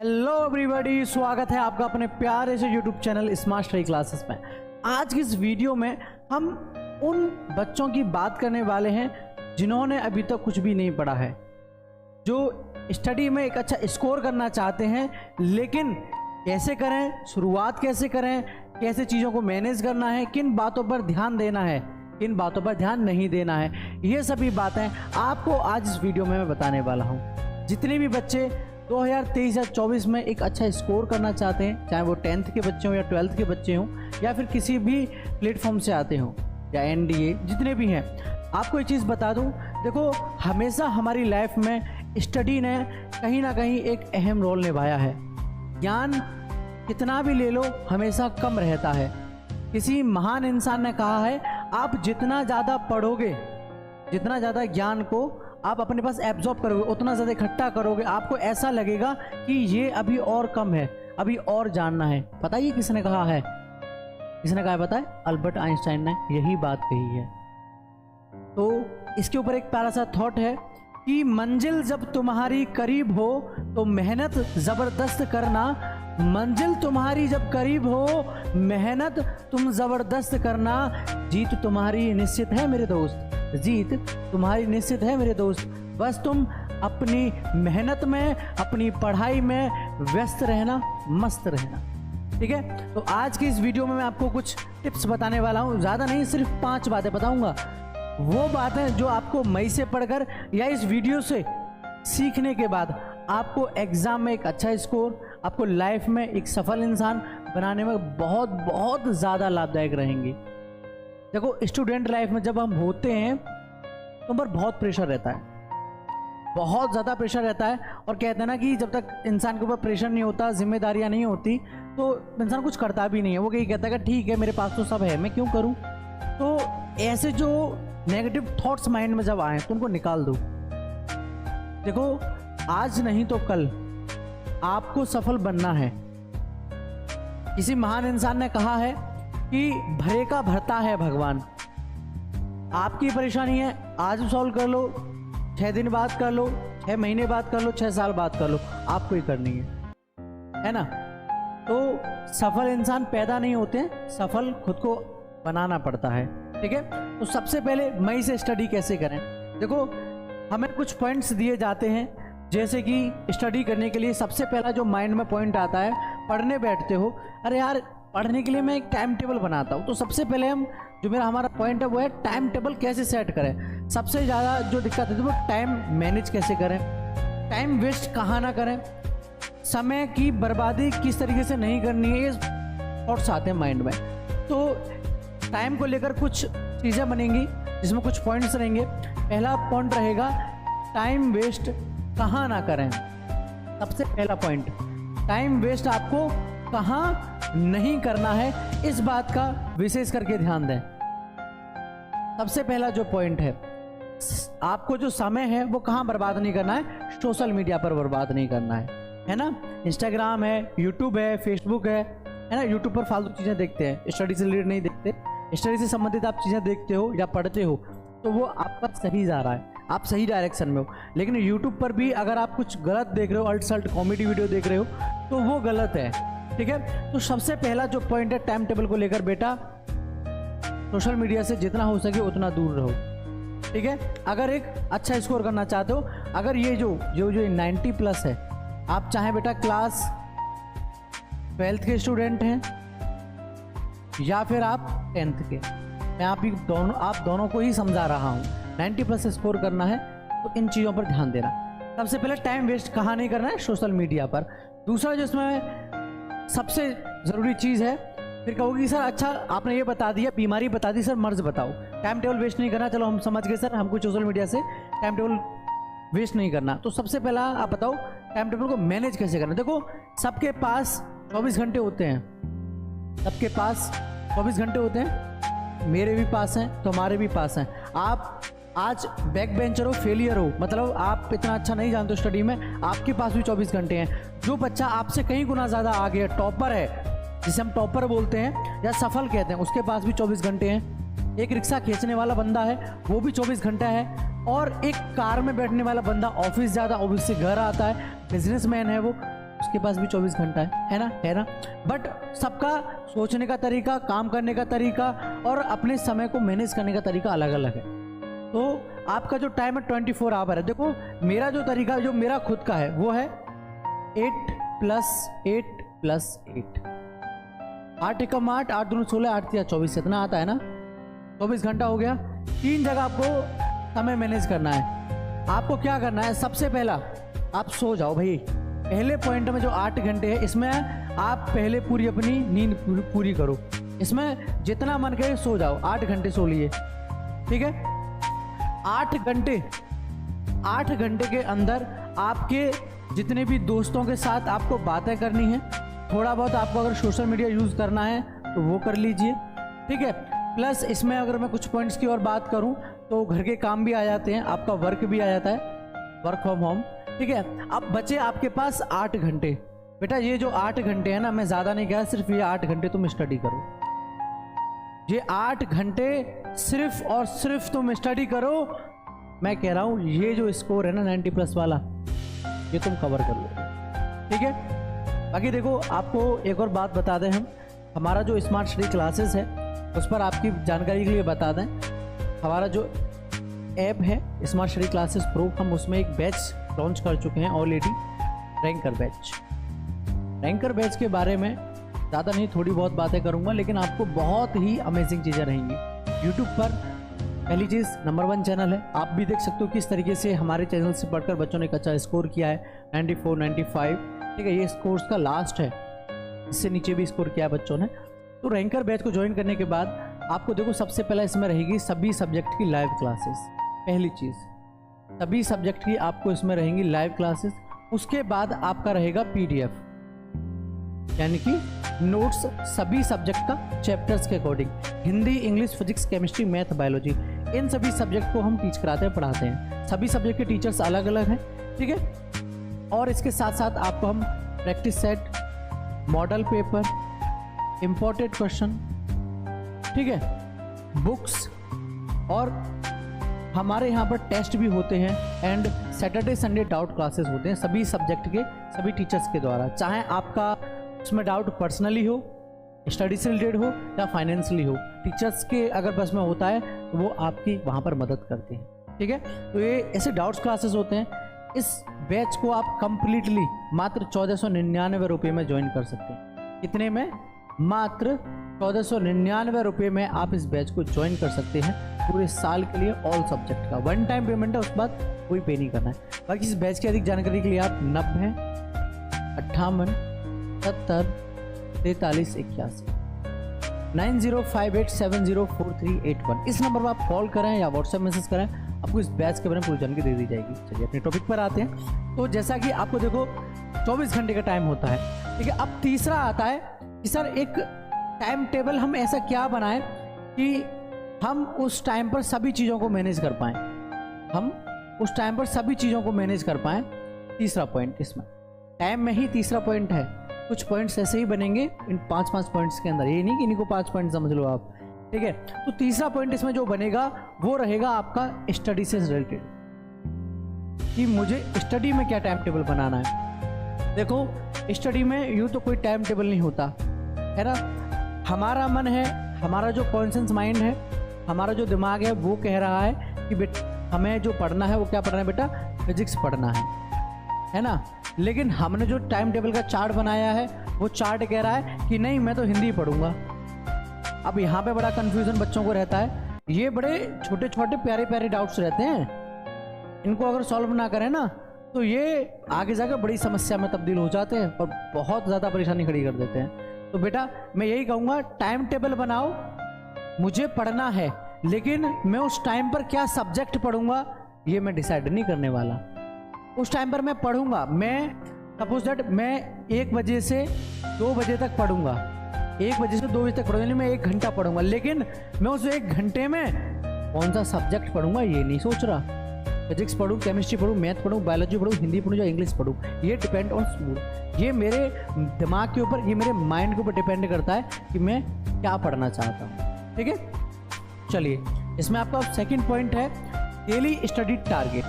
Hello everybody, स्वागत है आपका अपने प्यारे से YouTube channel smart study classes में। आज की इस वीडियो में हम उन बच्चों की बात करने वाले हैं जिन्होंने अभी तक कुछ भी नहीं पढ़ा है, जो स्टडी में एक अच्छा स्कोर करना चाहते हैं, लेकिन कैसे करें, शुरुआत कैसे करें, कैसे चीज़ों को मैनेज करना है, किन बातों पर ध्यान देना है, किन बातों पर ध्यान नहीं देना है, ये सभी बातें आपको आज इस वीडियो में मैं बताने वाला हूँ। जितने भी बच्चे 2023 या 24 में एक अच्छा स्कोर करना चाहते हैं, चाहे वो 10th के बच्चे हों या 12th के बच्चे हों या फिर किसी भी प्लेटफॉर्म से आते हों या NDA, जितने भी हैं, आपको एक चीज़ बता दूं, देखो हमेशा हमारी लाइफ में स्टडी ने कहीं ना कहीं एक अहम रोल निभाया है। ज्ञान कितना भी ले लो हमेशा कम रहता है। किसी महान इंसान ने कहा है, आप जितना ज़्यादा पढ़ोगे, जितना ज़्यादा ज्ञान को आप अपने पास एब्जॉर्ब करोगे, उतना ज़्यादा इकट्ठा करोगे, आपको ऐसा लगेगा कि ये अभी और कम है, अभी और जानना है। पता है किसने कहा है? किसने कहा है पता है? अल्बर्ट आइंस्टाइन ने यही बात कही है। तो इसके ऊपर एक प्यारा सा थॉट है कि मंजिल जब तुम्हारी करीब हो तो मेहनत ज़बरदस्त करना। मंजिल तुम्हारी जब करीब हो, मेहनत तुम ज़बरदस्त करना। जीत तुम्हारी निश्चित है मेरे दोस्त, जीत तुम्हारी निश्चित है मेरे दोस्त। बस तुम अपनी मेहनत में, अपनी पढ़ाई में व्यस्त रहना, मस्त रहना। ठीक है, तो आज की इस वीडियो में मैं आपको कुछ टिप्स बताने वाला हूँ। ज़्यादा नहीं, सिर्फ 5 बातें बताऊँगा। वो बातें जो आपको मई से पढ़कर या इस वीडियो से सीखने के बाद आपको एग्ज़ाम में एक अच्छा स्कोर, आपको लाइफ में एक सफल इंसान बनाने में बहुत बहुत ज़्यादा लाभदायक रहेंगी। देखो, स्टूडेंट लाइफ में जब हम होते हैं तो हम पर बहुत प्रेशर रहता है, बहुत ज़्यादा प्रेशर रहता है। और कहते हैं ना कि जब तक इंसान के ऊपर प्रेशर नहीं होता, जिम्मेदारियां नहीं होती, तो इंसान कुछ करता भी नहीं है। वो कहीं कहता है कि ठीक है, मेरे पास तो सब है, मैं क्यों करूं। तो ऐसे जो नेगेटिव थॉट्स माइंड में जब आए तो उनको निकाल दो। देखो, आज नहीं तो कल आपको सफल बनना है। किसी महान इंसान ने कहा है कि भरे का भरता है भगवान। आपकी परेशानी है, आज सॉल्व कर लो, 6 दिन बाद कर लो, 6 महीने बाद कर लो, 6 साल बाद कर लो, आपको ही करनी है ना। तो सफल इंसान पैदा नहीं होते, सफल खुद को बनाना पड़ता है। ठीक है, तो सबसे पहले मई से स्टडी कैसे करें। देखो, हमें कुछ पॉइंट्स दिए जाते हैं, जैसे कि स्टडी करने के लिए सबसे पहला जो माइंड में पॉइंट आता है, पढ़ने बैठते हो, अरे यार पढ़ने के लिए मैं एक टाइम टेबल बनाता हूँ। तो सबसे पहले हमारा पॉइंट है वो है टाइम टेबल कैसे सेट करें। सबसे ज़्यादा जो दिक्कत है वो टाइम मैनेज कैसे करें, टाइम वेस्ट कहाँ ना करें, समय की बर्बादी किस तरीके से नहीं करनी है, ये थॉट्स आते हैं माइंड में। तो टाइम को लेकर कुछ चीज़ें बनेंगी जिसमें कुछ पॉइंट्स रहेंगे। पहला पॉइंट रहेगा टाइम वेस्ट कहाँ ना करें। सबसे पहला पॉइंट, टाइम वेस्ट आपको कहाँ नहीं करना है, इस बात का विशेष करके ध्यान दें। सबसे पहला जो पॉइंट है, आपको जो समय है वो कहाँ बर्बाद नहीं करना है, सोशल मीडिया पर बर्बाद नहीं करना है ना। इंस्टाग्राम है, यूट्यूब है, फेसबुक है ना। यूट्यूब पर फालतू चीज़ें देखते हैं, स्टडी से रिलेटेड नहीं देखते। स्टडी से संबंधित आप चीज़ें देखते हो या पढ़ते हो तो वो आपका सही जा रहा है, आप सही डायरेक्शन में हो। लेकिन यूट्यूब पर भी अगर आप कुछ गलत देख रहे हो, अल्ट सल्ट कॉमेडी वीडियो देख रहे हो, तो वो गलत है। ठीक है, तो सबसे पहला जो पॉइंट है टाइम टेबल को लेकर, बेटा सोशल मीडिया से जितना हो सके उतना दूर रहो। ठीक है, अगर एक अच्छा स्कोर करना चाहते हो, अगर ये जो 90+ है, आप चाहें बेटा क्लास 12th के स्टूडेंट हैं या फिर आप 10th के, मैं आप दोनों को ही समझा रहा हूँ। 90+ स्कोर करना है तो इन चीज़ों पर ध्यान देना। सबसे पहले टाइम वेस्ट कहाँ नहीं करना है, सोशल मीडिया पर। दूसरा जो इसमें सबसे ज़रूरी चीज़ है, फिर कहोगे कि सर अच्छा आपने ये बता दिया, बीमारी बता दी, सर मर्ज बताओ। टाइम टेबल वेस्ट नहीं करना, चलो हम समझ गए सर, हमको सोशल मीडिया से टाइम टेबल वेस्ट नहीं करना। तो सबसे पहला आप बताओ टाइम टेबल को मैनेज कैसे करना। देखो, सबके पास 24 घंटे होते हैं, सबके पास 24 घंटे होते हैं, मेरे भी पास हैं, तुम्हारे भी पास हैं। आप आज बैक बेंचर हो, फेलियर हो, मतलब आप इतना अच्छा नहीं जानते हो स्टडी में, आपके पास भी 24 घंटे हैं। जो बच्चा आपसे कहीं गुना ज़्यादा आगे है, टॉपर है, जिसे हम टॉपर बोलते हैं या सफल कहते हैं, उसके पास भी 24 घंटे हैं। एक रिक्शा खींचने वाला बंदा है, वो भी 24 घंटा है। और एक कार में बैठने वाला बंदा ऑफिस जाता है, ऑफिस से घर आता है, बिजनेसमैन है वो, उसके पास भी 24 घंटा है ना। बट सबका सोचने का तरीका, काम करने का तरीका और अपने समय को मैनेज करने का तरीका अलग अलग है। तो आपका जो टाइम है 24 आवर है। देखो मेरा जो तरीका, जो मेरा खुद का है वो है 8 + 8 + 8, 8 एकम 8, 8 दूनी 16, 8 तिया 24, इतना आता है ना, 24 घंटा हो गया। 3 जगह आपको समय मैनेज करना है। आपको क्या करना है, सबसे पहला आप सो जाओ भाई। पहले पॉइंट में जो 8 घंटे है इसमें आप पहले पूरी अपनी नींद पूरी करो। इसमें जितना मन करे सो जाओ, 8 घंटे सो लिए, ठीक है। 8 घंटे के अंदर आपके जितने भी दोस्तों के साथ आपको बातें करनी है, थोड़ा बहुत आपको अगर सोशल मीडिया यूज़ करना है तो वो कर लीजिए, ठीक है। प्लस इसमें अगर मैं कुछ पॉइंट्स की और बात करूं तो घर के काम भी आ जाते हैं, आपका वर्क भी आ जाता है, वर्क फ्रॉम होम, ठीक है। अब बचे आपके पास 8 घंटे। बेटा ये जो 8 घंटे है ना, मैं ज़्यादा नहीं कहा, सिर्फ ये 8 घंटे तुम स्टडी करो। ये 8 घंटे सिर्फ और सिर्फ तुम स्टडी करो। मैं कह रहा हूँ ये जो स्कोर है ना 90+ वाला, ये तुम कवर कर लो, ठीक है। बाकी देखो आपको एक और बात बता दें, हम हमारा जो स्मार्ट स्टडी क्लासेस है उस पर आपकी जानकारी के लिए बता दें, हमारा जो ऐप है स्मार्ट स्टडी क्लासेस प्रो, हम उसमें एक बैच लॉन्च कर चुके हैं already, ranker batch. Ranker batch के बारे में ज़्यादा नहीं, थोड़ी बहुत बातें करूंगा, लेकिन आपको बहुत ही अमेजिंग चीज़ें रहेंगी। यूट्यूब पर पहली चीज़ नंबर 1 चैनल है, आप भी देख सकते हो किस तरीके से हमारे चैनल से पढ़कर बच्चों ने एक अच्छा स्कोर किया है, 94, 95, ठीक है। ये स्कोर्स का लास्ट है, इससे नीचे भी स्कोर किया है बच्चों ने। तो रैंकर बैच को ज्वाइन करने के बाद आपको देखो सबसे पहला इसमें रहेगी सभी सब्जेक्ट की लाइव क्लासेस। पहली चीज़, सभी सब्जेक्ट की आपको इसमें रहेंगी लाइव क्लासेस। उसके बाद आपका रहेगा PDF, यानी कि नोट्स सभी सब्जेक्ट का चैप्टर्स के according, Hindi, English, physics, chemistry, math, biology, इन सभी सब्जेक्ट को हम टीच कराते हैं, पढ़ाते हैं। सभी सब्जेक्ट के टीचर्स अलग अलग हैं, ठीक है। और इसके साथ साथ आपको हम practice set, model paper, important question, ठीक है, बुक्स, और हमारे यहाँ पर टेस्ट भी होते हैं and Saturday Sunday doubt classes होते हैं सभी सब्जेक्ट के सभी टीचर्स के द्वारा। चाहे आपका उसमें डाउट पर्सनली हो, स्टडी से रिलेटेड हो या फाइनेंशियली हो, टीचर्स के अगर बस में होता है तो वो आपकी वहाँ पर मदद करते हैं, ठीक है। तो ये ऐसे डाउट्स क्लासेस होते हैं। इस बैच को आप कंप्लीटली मात्र 1499 रुपये में ज्वाइन कर सकते हैं। कितने में? मात्र 1499 रुपये में आप इस बैच को ज्वाइन कर सकते हैं पूरे साल के लिए, ऑल सब्जेक्ट का। 1 टाइम पेमेंट है, उसके बाद कोई पे नहीं करना है। बाकी इस बैच की अधिक जानकारी के लिए आप 90 58 70 43 81 9058704381 इस नंबर पर आप कॉल करें या व्हाट्सएप मैसेज करें, आपको इस बैच के बारे में पूरी जानकारी दे दी जाएगी। चलिए अपने टॉपिक पर आते हैं। तो जैसा कि आपको देखो 24 घंटे का टाइम होता है, ठीक है। अब तीसरा आता है कि सर एक टाइम टेबल हम ऐसा क्या बनाएं कि हम उस टाइम पर सभी चीज़ों को मैनेज कर पाएँ, हम उस टाइम पर सभी चीज़ों को मैनेज कर पाएँ। तीसरा पॉइंट इसमें टाइम में ही तीसरा पॉइंट है। कुछ पॉइंट्स ऐसे ही बनेंगे इन 5-5 पॉइंट्स के अंदर, ये नहीं कि इनको 5 पॉइंट समझ लो आप, ठीक है। तो तीसरा पॉइंट इसमें जो बनेगा वो रहेगा आपका स्टडी से रिलेटेड, कि मुझे स्टडी में क्या टाइम टेबल बनाना है। देखो स्टडी में यूँ तो कोई टाइम टेबल नहीं होता है ना, हमारा मन है, हमारा जो कॉन्शियस माइंड है, हमारा जो दिमाग है वो कह रहा है कि हमें जो पढ़ना है वो क्या पढ़ना है बेटा, फिजिक्स पढ़ना है ना। लेकिन हमने जो टाइम टेबल का चार्ट बनाया है वो चार्ट कह रहा है कि नहीं मैं तो हिंदी पढ़ूंगा। अब यहाँ पे बड़ा कन्फ्यूज़न बच्चों को रहता है, ये बड़े छोटे छोटे प्यारे प्यारे डाउट्स रहते हैं, इनको अगर सॉल्व ना करें ना तो ये आगे जाकर बड़ी समस्या में तब्दील हो जाते हैं और बहुत ज़्यादा परेशानी खड़ी कर देते हैं। तो बेटा मैं यही कहूँगा टाइम टेबल बनाओ, मुझे पढ़ना है लेकिन मैं उस टाइम पर क्या सब्जेक्ट पढ़ूंगा ये मैं डिसाइड नहीं करने वाला। उस टाइम पर मैं पढ़ूंगा, मैं सपोज दैट मैं 1 बजे से 2 बजे तक पढ़ूंगा, 1 बजे से 2 बजे तक पढ़ूंगा, मैं 1 घंटा पढ़ूंगा, लेकिन मैं उस 1 घंटे में कौन सा सब्जेक्ट पढ़ूंगा ये नहीं सोच रहा। फिजिक्स पढ़ूँ, केमिस्ट्री पढ़ूँ, मैथ पढ़ूँ, बायोलॉजी पढ़ूँ, हिंदी पढ़ूँ या इंग्लिश पढ़ूँ, ये डिपेंड ऑन स्कूल, ये मेरे दिमाग के ऊपर, ये मेरे माइंड के ऊपर डिपेंड करता है कि मैं क्या पढ़ना चाहता हूँ, ठीक है। चलिए इसमें आपका सेकंड पॉइंट है डेली स्टडी टारगेट।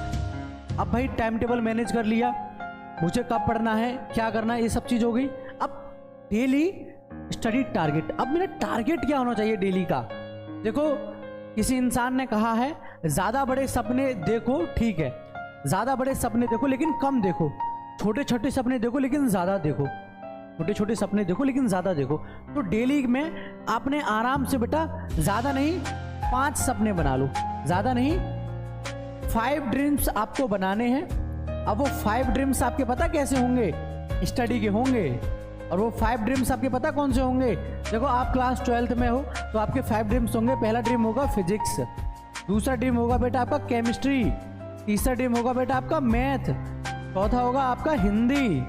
अब भाई टाइम टेबल मैनेज कर लिया, मुझे कब पढ़ना है, क्या करना है, ये सब चीज़ हो गई। अब डेली स्टडी टारगेट, अब मेरा टारगेट क्या होना चाहिए डेली का। देखो किसी इंसान ने कहा है ज़्यादा बड़े सपने देखो, ठीक है, ज़्यादा बड़े सपने देखो लेकिन कम देखो, छोटे छोटे सपने देखो लेकिन ज़्यादा देखो, छोटे छोटे सपने देखो लेकिन ज़्यादा देखो। तो डेली में आपने आराम से बेटा ज़्यादा नहीं 5 सपने बना लो, ज़्यादा नहीं 5 ड्रीम्स आपको बनाने हैं। अब वो 5 ड्रीम्स आपके पता कैसे होंगे, स्टडी के होंगे। और वो 5 ड्रीम्स आपके पता कौन से होंगे। देखो आप क्लास 12th में हो तो आपके 5 ड्रीम्स होंगे। पहला ड्रीम होगा फिजिक्स, दूसरा ड्रीम होगा बेटा आपका केमिस्ट्री, तीसरा ड्रीम होगा बेटा आपका मैथ, चौथा होगा आपका हिंदी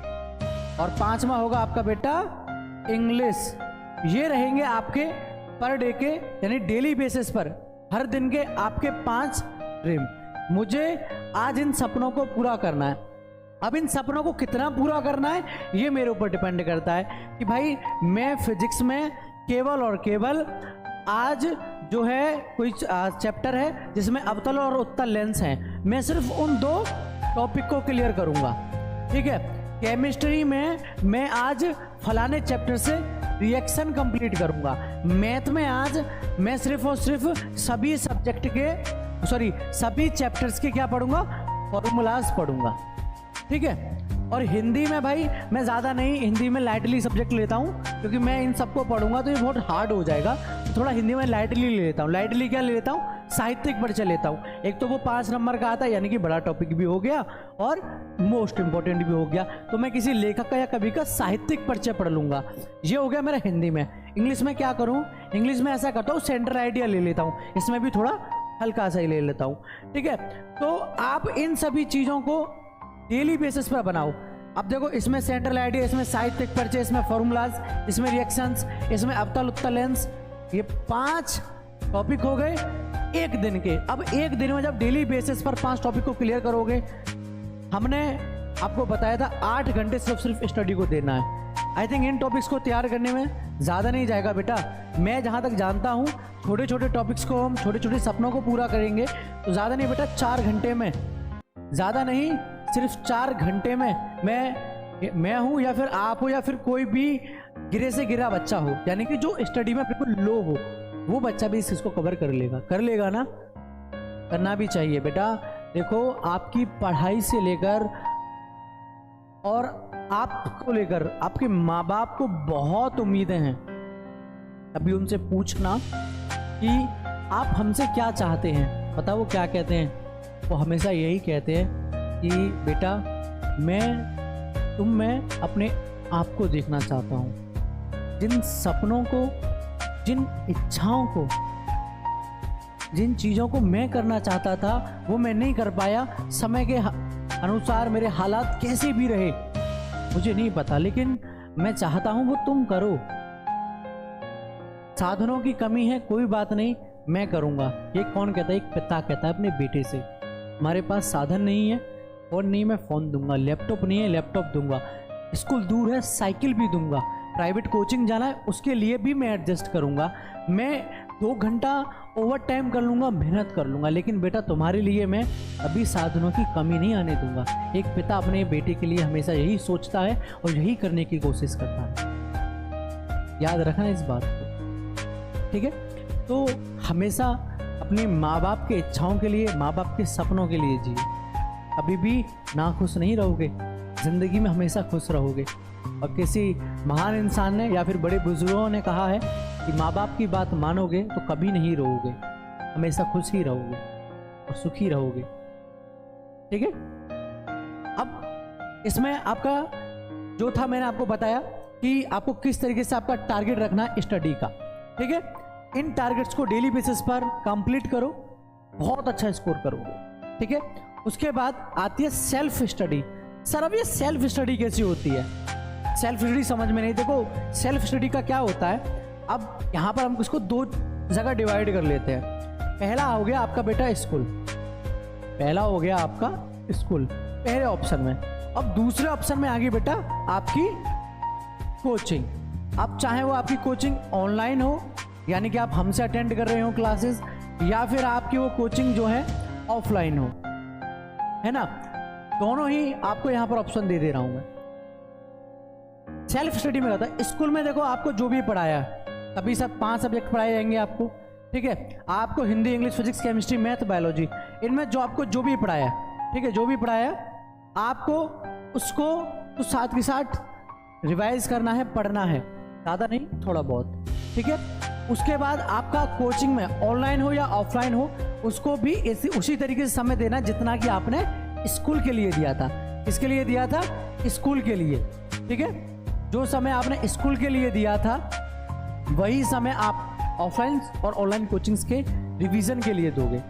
और 5वां होगा आपका बेटा इंग्लिश। ये रहेंगे आपके पर डे के यानी डेली बेसिस पर हर दिन के आपके 5 ड्रीम। मुझे आज इन सपनों को पूरा करना है। अब इन सपनों को कितना पूरा करना है ये मेरे ऊपर डिपेंड करता है कि भाई मैं फिजिक्स में केवल और केवल आज जो है कोई चैप्टर है जिसमें अवतल और उत्तल लेंस हैं, मैं सिर्फ उन 2 टॉपिक को क्लियर करूंगा, ठीक है। केमिस्ट्री में मैं आज फलाने चैप्टर से रिएक्शन कंप्लीट करूंगा। मैथ में आज मैं सिर्फ और सिर्फ सभी सब्जेक्ट के सभी चैप्टर्स के क्या पढ़ूंगा, फॉर्मूलाज पढ़ूंगा, ठीक है। और हिंदी में भाई मैं ज़्यादा नहीं, हिंदी में लाइटली सब्जेक्ट लेता हूँ क्योंकि मैं इन सबको पढ़ूंगा तो ये बहुत हार्ड हो जाएगा, तो थोड़ा हिंदी में लाइटली ले लेता हूँ। लाइटली क्या ले लेता हूँ, साहित्यिक परिचय लेता हूँ। एक तो वो 5 नंबर का आता है यानी कि बड़ा टॉपिक भी हो गया और मोस्ट इंपॉर्टेंट भी हो गया, तो मैं किसी लेखक का या कवि का साहित्यिक परिचय पढ़ लूँगा। ये हो गया मेरा हिंदी में। इंग्लिश में क्या करूँ, इंग्लिश में ऐसा करता हूँ सेंट्रल आइडिया ले लेता हूँ, इसमें भी थोड़ा हल्का सा ही ले लेता हूँ, ठीक है। तो आप इन सभी चीज़ों को डेली बेसिस पर बनाओ। अब देखो इसमें सेंट्रल आइडिया, इसमें साहित्यिक परिचय, इसमें फॉर्मूलाज, इसमें रिएक्शंस, इसमें अवतल उत्तल लेंस, ये 5 टॉपिक हो गए एक दिन के। अब एक दिन में जब डेली बेसिस पर 5 टॉपिक को क्लियर करोगे, हमने आपको बताया था 8 घंटे सिर्फ स्टडी को देना है। आई थिंक इन टॉपिक्स को तैयार करने में ज़्यादा नहीं जाएगा बेटा। मैं जहाँ तक जानता हूँ छोटे छोटे टॉपिक्स को हम छोटे छोटे सपनों को पूरा करेंगे तो ज़्यादा नहीं बेटा 4 घंटे में, ज़्यादा नहीं सिर्फ 4 घंटे में मैं हूँ या फिर आप हो या फिर कोई भी गिरे से गिरा बच्चा हो, यानी कि जो स्टडी में बिल्कुल लो हो, वो बच्चा भी इस चीज़ को कवर कर लेगा ना। करना भी चाहिए बेटा। देखो आपकी पढ़ाई से लेकर और आपको लेकर आपके माँ बाप को बहुत उम्मीदें हैं। अभी उनसे पूछना कि आप हमसे क्या चाहते हैं, पता वो क्या कहते हैं, वो हमेशा यही कहते हैं कि बेटा तुम में अपने आप को देखना चाहता हूँ। जिन सपनों को, जिन इच्छाओं को, जिन चीज़ों को मैं करना चाहता था वो मैं नहीं कर पाया, समय के अनुसार मेरे हालात कैसे भी रहे मुझे नहीं पता, लेकिन मैं चाहता हूँ वो तुम करो। साधनों की कमी है, कोई बात नहीं, मैं करूँगा। ये कौन कहता है, एक पिता कहता है अपने बेटे से। हमारे पास साधन नहीं है, फोन नहीं, मैं फ़ोन दूंगा। लैपटॉप नहीं है, लैपटॉप दूंगा। स्कूल दूर है, साइकिल भी दूंगा। प्राइवेट कोचिंग जाना है, उसके लिए भी मैं एडजस्ट करूंगा। मैं 2 घंटा ओवर टाइम कर लूँगा, मेहनत कर लूँगा, लेकिन बेटा तुम्हारे लिए मैं अभी साधनों की कमी नहीं आने दूंगा। एक पिता अपने बेटे के लिए हमेशा यही सोचता है और यही करने की कोशिश करता है। याद रखना इस बात को, ठीक है। तो हमेशा अपने माँ बाप के इच्छाओं के लिए, माँ बाप के सपनों के लिए जिए। कभी भी नाखुश नहीं रहोगे, ज़िंदगी में हमेशा खुश रहोगे। और किसी महान इंसान ने या फिर बड़े बुजुर्गों ने कहा है कि माँ बाप की बात मानोगे तो कभी नहीं रोओगे, हमेशा खुश ही रहोगे और सुखी रहोगे, ठीक है। अब इसमें आपका जो था मैंने आपको बताया कि आपको किस तरीके से आपका टारगेट रखना है स्टडी का, ठीक है। इन टारगेट्स को डेली बेसिस पर कंप्लीट करो, बहुत अच्छा स्कोर करोगे, ठीक है। उसके बाद आती है सेल्फ स्टडी। सर अब ये सेल्फ स्टडी कैसी होती है, सेल्फ स्टडी समझ में नहीं। देखो सेल्फ स्टडी का क्या होता है, अब यहाँ पर हम इसको 2 जगह डिवाइड कर लेते हैं। पहला हो गया आपका बेटा स्कूल, पहला हो गया आपका स्कूल पहले ऑप्शन में। अब दूसरे ऑप्शन में आ गई बेटा आपकी कोचिंग। अब चाहे वो आपकी कोचिंग ऑनलाइन हो, यानी कि आप हमसे अटेंड कर रहे हो क्लासेस, या फिर आपकी वो कोचिंग जो है ऑफलाइन हो, है ना। दोनों ही आपको यहाँ पर ऑप्शन दे दे रहा हूँ मैं। सेल्फ स्टडी में रहता है। स्कूल में देखो आपको जो भी पढ़ाया, अभी सब 5 सब्जेक्ट पढ़ाए जाएंगे आपको, ठीक है। आपको Hindi, English, physics, chemistry, math, biology, इनमें जो आपको जो भी पढ़ाया, ठीक है, जो भी पढ़ाया आपको उसको तो साथ के साथ रिवाइज करना है, पढ़ना है, ज़्यादा नहीं, थोड़ा बहुत, ठीक है। उसके बाद आपका कोचिंग में ऑनलाइन हो या ऑफलाइन हो, उसको भी उसी तरीके से समय देना जितना कि आपने स्कूल के लिए दिया था। किसके लिए दिया था? स्कूल के लिए, ठीक है। जो समय आपने स्कूल के लिए दिया था वही समय आप ऑफलाइन और ऑनलाइन कोचिंग्स के रिवीजन के लिए दोगे।